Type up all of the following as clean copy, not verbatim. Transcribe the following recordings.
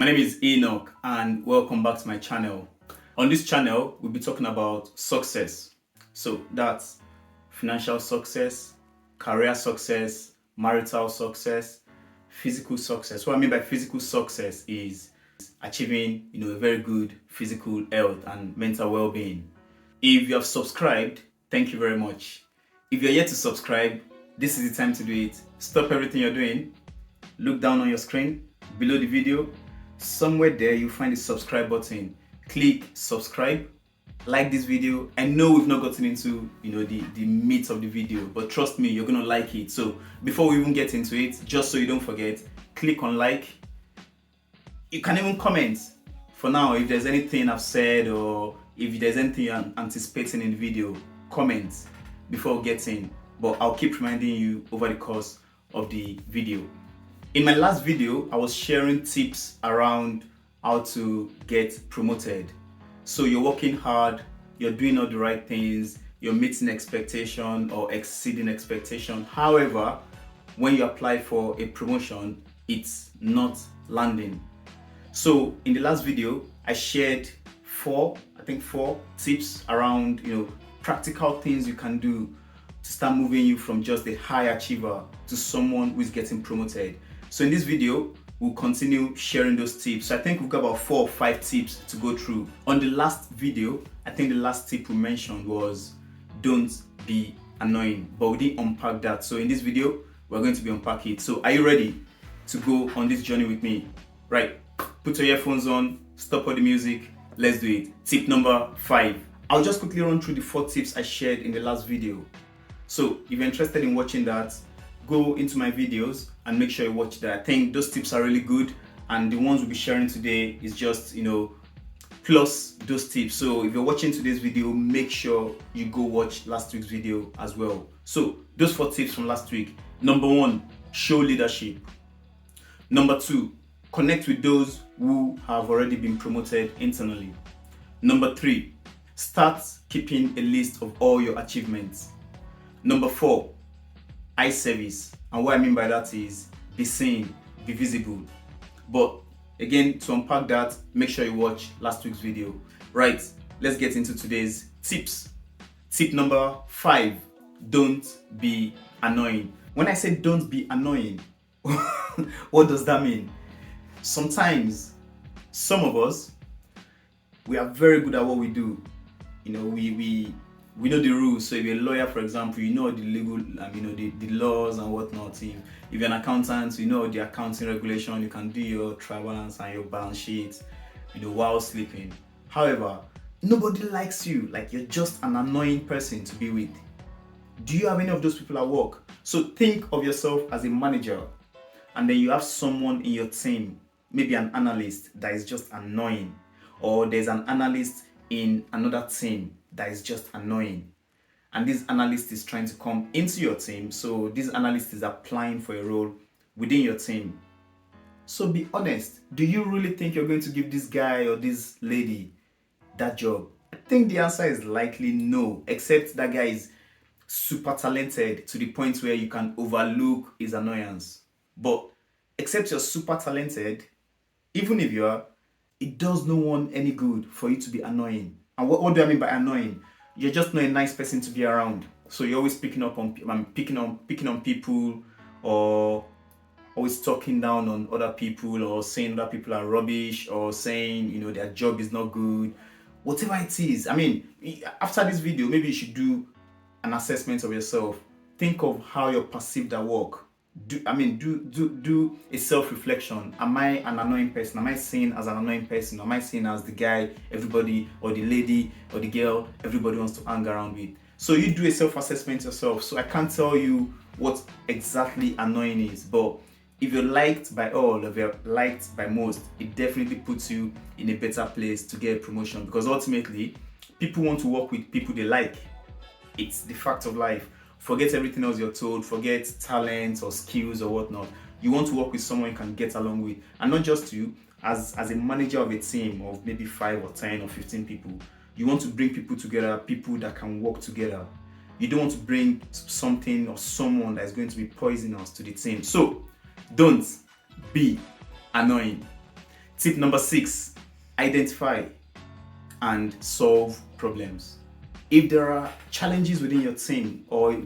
My name is Enoch and welcome back to my channel. On this channel, we'll be talking about success. So that's financial success, career success, marital success, physical success. What I mean by physical success is achieving, a very good physical health and mental well-being. If you have subscribed, thank you very much. If you're yet to subscribe, this is the time to do it. Stop everything you're doing. Look down on your screen, below the video. Somewhere there, you'll find the subscribe button. Click subscribe, like this video. I know we've not gotten into, the meat of the video, but trust me, you're gonna like it. So before we even get into it, just so you don't forget, click on like. You can even comment for now if there's anything I've said or if there's anything you're anticipating in the video. Comment before getting, but I'll keep reminding you over the course of the video. In my last video, I was sharing tips around how to get promoted. So you're working hard, you're doing all the right things, you're meeting expectation or exceeding expectation. However, when you apply for a promotion, it's not landing. So in the last video, I shared four tips around, practical things you can do to start moving you from just a high achiever to someone who is getting promoted. So in this video, we'll continue sharing those tips. So I think we've got about 4 or 5 tips to go through. On the last video, I think the last tip we mentioned was don't be annoying, but we didn't unpack that. So in this video, we're going to be unpacking it. So are you ready to go on this journey with me? Right, put your earphones on, stop all the music, let's do it. Tip number 5. I'll just quickly run through the 4 tips I shared in the last video. So if you're interested in watching that, go into my videos and make sure you watch that. I think those tips are really good, and the ones we'll be sharing today is just, plus those tips. So if you're watching today's video, make sure you go watch last week's video as well. So those 4 tips from last week. Number 1, show leadership. Number 2, connect with those who have already been promoted internally. Number 3, start keeping a list of all your achievements. Number 4, eye service. And what I mean by that is be seen, be visible. But again, to unpack that, make sure you watch last week's video. Right, let's get into today's tips. Tip number 5, don't be annoying. When I say don't be annoying, what does that mean? Sometimes, some of us, we are very good at what we do. We know the rules. So if you're a lawyer, for example, you know the legal, the laws and whatnot. If you're an accountant, you know the accounting regulation. You can do your trial balance and your balance sheet, while sleeping. However, nobody likes you. Like, you're just an annoying person to be with. Do you have any of those people at work? So think of yourself as a manager, and then you have someone in your team, maybe an analyst that is just annoying, or there's an analyst in another team that is just annoying, and this analyst is trying to come into your team. So this analyst is applying for a role within your team. So be honest, do you really think you're going to give this guy or this lady that job? I think the answer is likely no, except that guy is super talented to the point where you can overlook his annoyance. But except you're super talented, even if you are, it does no one any good for you to be annoying. And what do I mean by annoying? You're just not a nice person to be around. So you're always picking on people, or always talking down on other people, or saying other people are rubbish, or saying their job is not good. Whatever it is. I mean, after this video, maybe you should do an assessment of yourself. Think of how you're perceived at work. Do a self-reflection. Am I an annoying person? Am I seen as an annoying person? Am I seen as the guy everybody, or the lady, or the girl everybody wants to hang around with? So you do a self-assessment yourself. So I can't tell you what exactly annoying is, but if you're liked by all, if you're liked by most, it definitely puts you in a better place to get a promotion, because ultimately people want to work with people they like. It's the fact of life. Forget everything else you're told, forget talents or skills or whatnot. You want to work with someone you can get along with. And not just you, as a manager of a team of maybe 5 or 10 or 15 people, you want to bring people together, people that can work together. You don't want to bring something or someone that is going to be poisonous to the team. So don't be annoying. Tip number 6, identify and solve problems. If there are challenges within your team or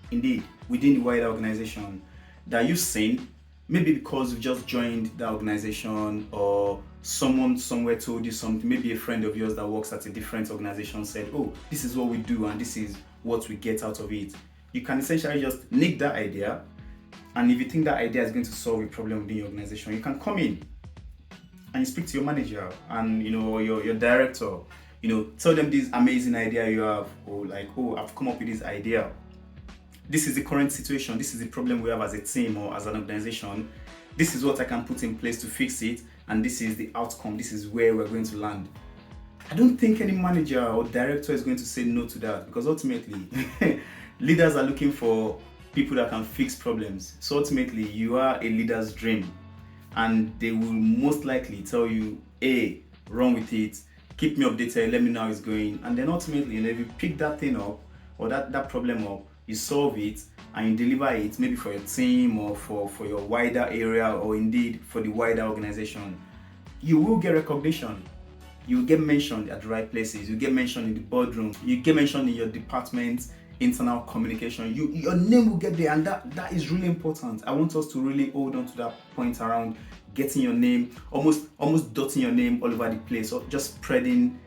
indeed within the wider organization that you've seen, maybe because you just joined the organization or someone somewhere told you something, maybe a friend of yours that works at a different organization said, oh, this is what we do and this is what we get out of it. You can essentially just nick that idea, and if you think that idea is going to solve a problem within your organization, you can come in and you speak to your manager and your director, tell them this amazing idea you have, or like, oh, I've come up with this idea. This is the current situation, this is the problem we have as a team or as an organization. This is what I can put in place to fix it, and this is the outcome, this is where we're going to land. I don't think any manager or director is going to say no to that, because ultimately leaders are looking for people that can fix problems. So ultimately you are a leader's dream, and they will most likely tell you, hey, run with it, keep me updated, let me know how it's going. And then ultimately, if you pick that thing up or that problem up, you solve it and you deliver it, maybe for your team or for your wider area, or indeed for the wider organization, you will get recognition. You will get mentioned at the right places. You get mentioned in the boardroom. You get mentioned in your department, internal communication. Your name will get there, and that is really important. I want us to really hold on to that point around getting your name, almost dotting your name all over the place, or just sprinkling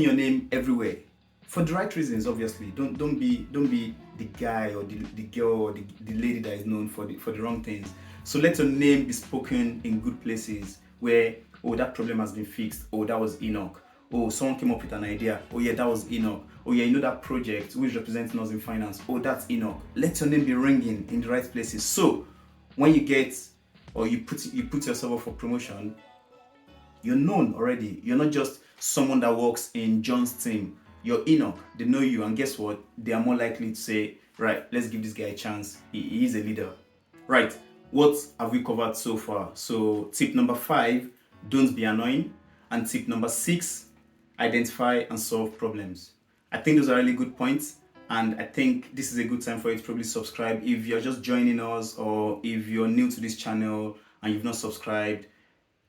your name everywhere. For the right reasons, obviously. Don't be the guy or the girl or the lady that is known for the wrong things. So let your name be spoken in good places where, oh, that problem has been fixed. Oh, that was Enoch. Oh, someone came up with an idea. Oh yeah, that was Enoch. Oh yeah, that project who is representing us in finance. Oh, that's Enoch. Let your name be ringing in the right places. So when you get, or you put yourself up for promotion, you're known already. You're not just someone that works in John's team. You're Enoch. They know you, and guess what? They are more likely to say, right, let's give this guy a chance. He is a leader. Right, what have we covered so far? So tip number 5, don't be annoying. And tip number 6, identify and solve problems. I think those are really good points, and I think this is a good time for you to probably subscribe. If you're just joining us, or if you're new to this channel and you've not subscribed,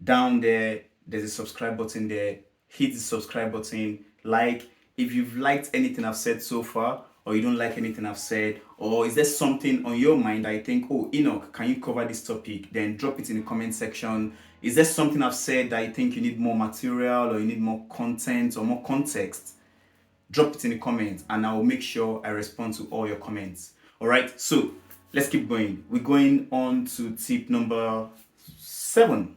down there's a subscribe button there. Hit the subscribe button. Like, if you've liked anything I've said so far, or you don't like anything I've said, or is there something on your mind that you think, oh, Enoch, can you cover this topic? Then drop it in the comment section. Is there something I've said that you think you need more material, or you need more content or more context? Drop it in the comments, and I will make sure I respond to all your comments. All right, so let's keep going. We're going on to tip number 7.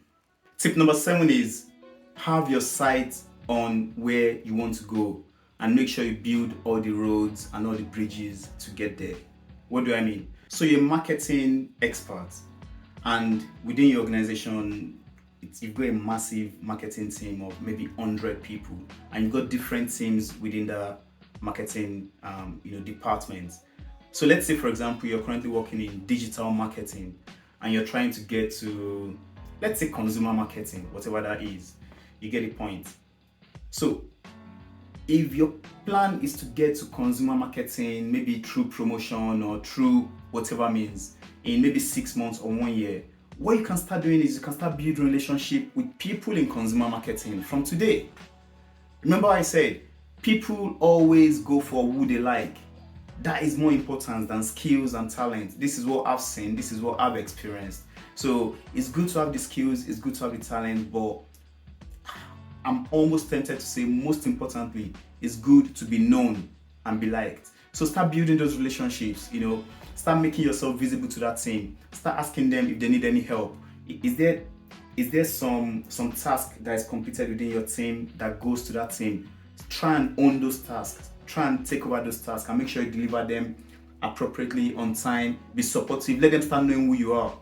Tip number 7 is have your sight on where you want to go, and make sure you build all the roads and all the bridges to get there. What do I mean? So you're a marketing expert, and within your organization, you've got a massive marketing team of maybe 100 people, and you've got different teams within the marketing department. So let's say, for example, you're currently working in digital marketing, and you're trying to get to, let's say, consumer marketing, whatever that is. You get a point. So if your plan is to get to consumer marketing, maybe through promotion or through whatever means, in maybe 6 months or 1 year, what you can start doing is you can start building relationship with people in consumer marketing from today. Remember I said, people always go for who they like. That is more important than skills and talent. This is what I've seen, this is what I've experienced. So it's good to have the skills, it's good to have the talent, but I'm almost tempted to say, most importantly, it's good to be known and be liked. So start building those relationships, start making yourself visible to that team. Start asking them if they need any help. Is there some task that is completed within your team that goes to that team? Try and own those tasks. Try and take over those tasks and make sure you deliver them appropriately, on time. Be supportive. Let them start knowing who you are.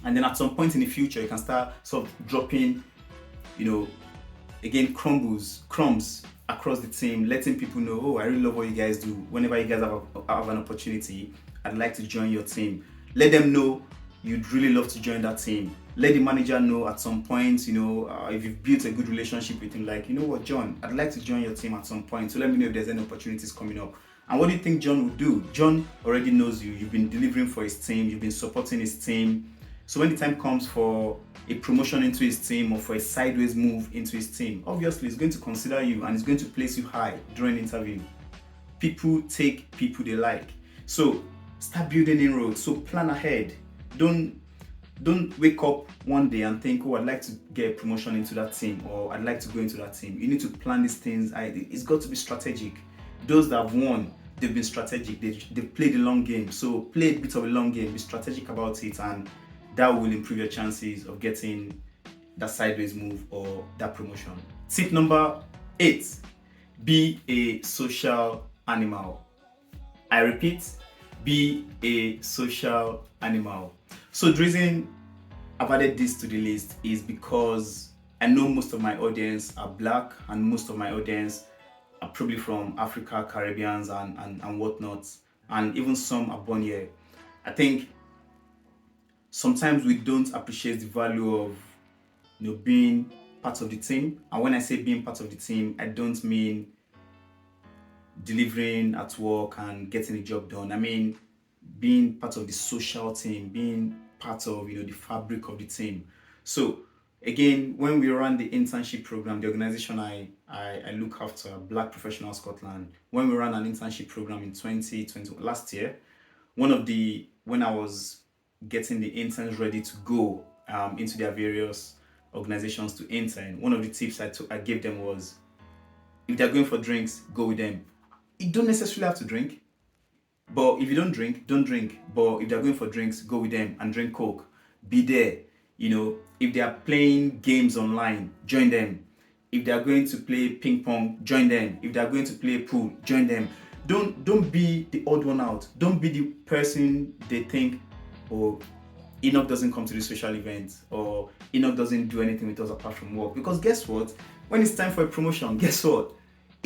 And then at some point in the future, you can start sort of dropping, again, crumbs across the team, letting people know, oh, I really love what you guys do. Whenever you guys have an opportunity, I'd like to join your team. Let them know you'd really love to join that team. Let the manager know at some point, if you've built a good relationship with him, like, you know what, John, I'd like to join your team at some point. So let me know if there's any opportunities coming up. And what do you think John would do? John already knows you. You've been delivering for his team. You've been supporting his team. So when the time comes for a promotion into his team or for a sideways move into his team, obviously he's going to consider you and he's going to place you high during the interview. People take people they like. So start building inroads. So plan ahead. Don't wake up one day and think, oh, I'd like to get a promotion into that team or I'd like to go into that team. You need to plan these things. It's got to be strategic. Those that have won, they've been strategic. They've played the long game. So play a bit of a long game, be strategic about it, and that will improve your chances of getting that sideways move or that promotion. Tip number 8, be a social animal. I repeat, be a social animal. So the reason I've added this to the list is because I know most of my audience are black and most of my audience are probably from Africa, Caribbeans and whatnot, and even some are born here. I think sometimes we don't appreciate the value of being part of the team. And when I say being part of the team, I don't mean delivering at work and getting the job done. I mean being part of the social team, being part of the fabric of the team. So again, when we ran the internship program, the organization I look after, Black Professional Scotland, when we ran an internship program in 2020, last year, when I was getting the interns ready to go into their various organizations to intern, one of the tips I gave them was, if they're going for drinks, go with them. You don't necessarily have to drink, but if you don't drink, don't drink. But if they're going for drinks, go with them and drink Coke. Be there. If they are playing games online, join them. If they are going to play ping pong, join them. If they are going to play pool, join them. Don't be the odd one out. Don't be the person they think, oh, Enoch doesn't come to the social events, or Enoch doesn't do anything with us apart from work. Because guess what? When it's time for a promotion, guess what?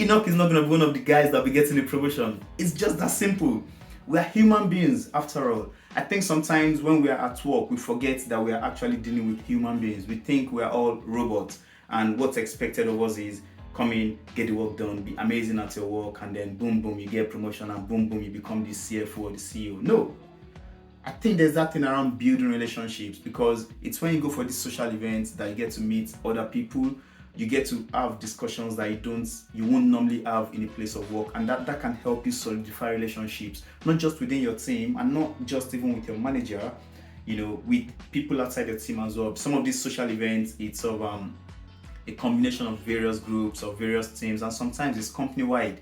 Enoch is not going to be one of the guys that will be getting a promotion. It's just that simple. We are human beings after all. I think sometimes when we are at work, we forget that we are actually dealing with human beings. We think we are all robots, and what's expected of us is come in, get the work done, be amazing at your work, and then boom, boom, you get a promotion, and boom, boom, you become the CFO or the CEO. No. I think there's that thing around building relationships, because it's when you go for these social events that you get to meet other people. You get to have discussions that you won't normally have in a place of work, and that can help you solidify relationships, not just within your team and not just even with your manager, with people outside your team as well. Some of these social events, it's of a combination of various groups or various teams, and sometimes it's company-wide.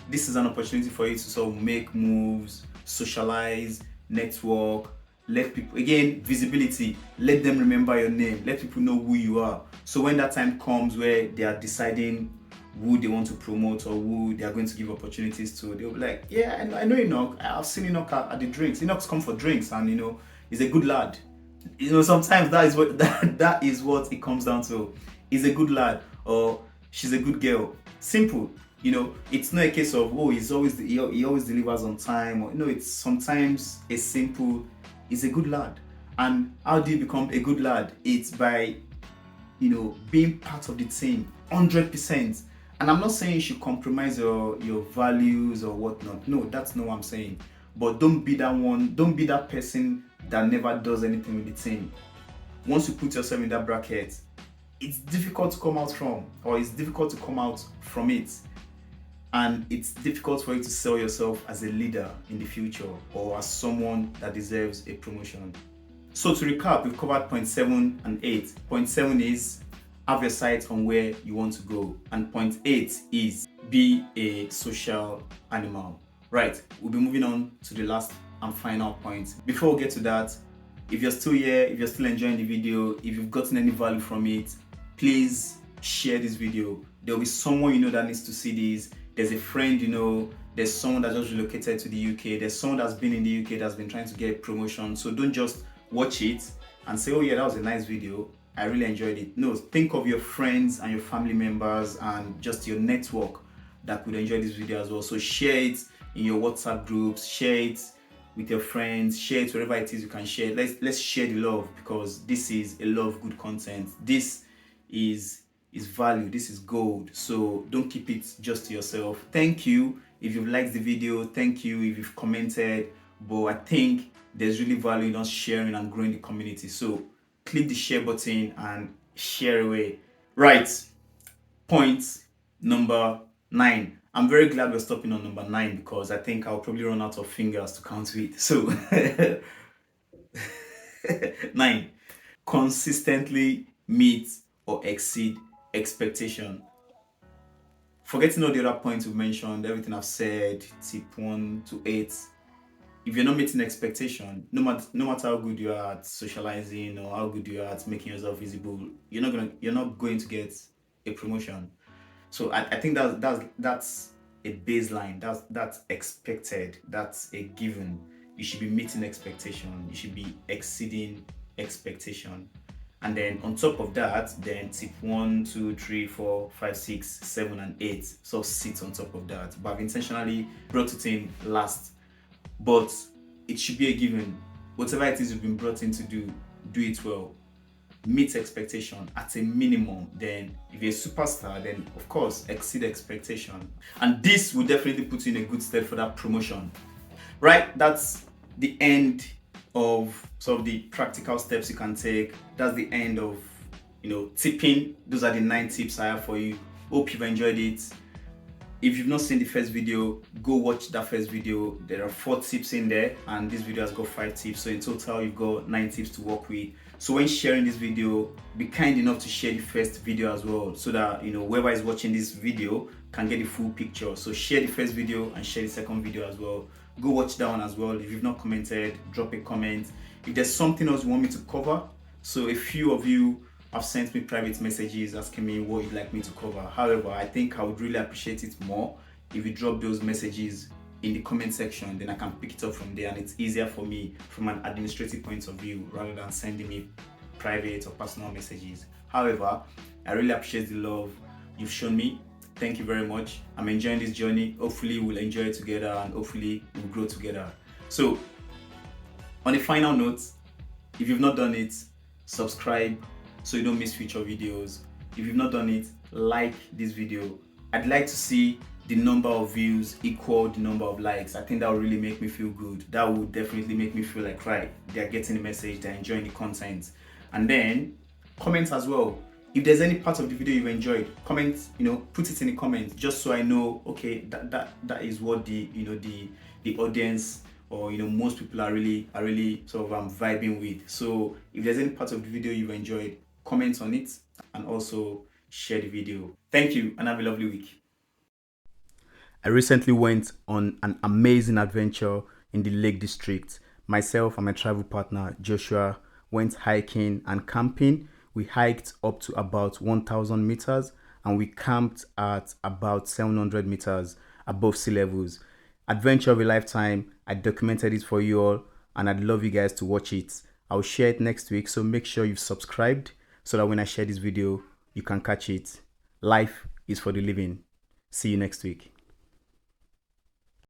This is an opportunity for you to sort of make moves, socialize, network, let people, again, visibility, let them remember your name, let people know who you are. So when that time comes where they are deciding who they want to promote or who they are going to give opportunities to, they'll be like, yeah, I know Enoch, I've seen Enoch at the drinks. Enoch's come for drinks, and he's a good lad. Sometimes that is what that is what it comes down to. He's a good lad, or she's a good girl. Simple. It's not a case of, oh, he always delivers on time, or it's sometimes a simple, he's a good lad. And how do you become a good lad? It's by being part of the team 100%. And I'm not saying you should compromise your values or whatnot. No, that's not what I'm saying. But don't be that person that never does anything with the team. Once you put yourself in that bracket, it's difficult to come out from it. And it's difficult for you to sell yourself as a leader in the future or as someone that deserves a promotion. So to recap, we've covered point 7 and 8. Point 7 is have your sights on where you want to go. And point 8 is be a social animal. Right, we'll be moving on to the last and final point. Before we get to that, if you're still here, if you're still enjoying the video, if you've gotten any value from it, please share this video. There'll be someone that needs to see this. There's a friend, there's someone that just relocated to the UK. There's someone that's been in the UK that's been trying to get a promotion. So don't just watch it and say, oh yeah, that was a nice video, I really enjoyed it. No, think of your friends and your family members and just your network that could enjoy this video as well. So share it in your WhatsApp groups, share it with your friends, share it wherever it is you can share. Let's share the love, because this is a lot of good content. This is value, this is gold. So don't keep it just to yourself. Thank you if you've liked the video, thank you if you've commented, but I think there's really value in us sharing and growing the community. So click the share button and share away. Right. Point number 9. I'm very glad we're stopping on number 9 because I think I'll probably run out of fingers to count with. So 9. Consistently meet or exceed expectation. Forgetting all the other points we've mentioned, everything I've said, tip 1 to 8. If you're not meeting expectation, no matter how good you are at socializing or how good you are at making yourself visible, you're not going to get a promotion. So I think that's a baseline. That's expected. That's a given. You should be meeting expectation. You should be exceeding expectation. And then on top of that, then tip 1, 2, 3, 4, 5, 6, 7, and 8 so sits on top of that. But I've intentionally brought it in last. But it should be a given. Whatever it is you've been brought in to do it well. Meet expectation at a minimum. Then if you're a superstar, then of course exceed expectation. And this will definitely put you in a good stead for that promotion. Right, that's the end of sort of the practical steps you can take. That's the end of tipping. Those are the 9 tips I have for you. Hope you've enjoyed it. If you've not seen the first video, go watch that first video. There are 4 tips in there and this video has got 5 tips. So in total, you've got 9 tips to work with. So when sharing this video, be kind enough to share the first video as well so that whoever is watching this video can get the full picture. So share the first video and share the second video as well. Go watch that one as well. If you've not commented, drop a comment. If there's something else you want me to cover, so a few of you have sent me private messages asking me what you'd like me to cover. However, I think I would really appreciate it more if you drop those messages in the comment section. Then I can pick it up from there and it's easier for me from an administrative point of view rather than sending me private or personal messages. However, I really appreciate the love you've shown me. Thank you very much. I'm enjoying this journey. Hopefully we'll enjoy it together and hopefully we'll grow together. So on a final note, if you've not done it, subscribe so you don't miss future videos. If you've not done it, like this video. I'd like to see the number of views equal the number of likes. I think that would really make me feel good. That would definitely make me feel like, right, they're getting the message, they're enjoying the content. And then comment as well. If there's any part of the video you've enjoyed, comment, put it in the comments just so I know, okay, that is what the audience or most people are really sort of vibing with. So if there's any part of the video you've enjoyed, comment on it and also share the video. Thank you and have a lovely week. I recently went on an amazing adventure in the Lake District. Myself and my travel partner Joshua went hiking and camping. We hiked up to about 1,000 meters and we camped at about 700 meters above sea levels. Adventure of a lifetime. I documented it for you all and I'd love you guys to watch it. I'll share it next week, so make sure you've subscribed so that when I share this video, you can catch it. Life is for the living. See you next week.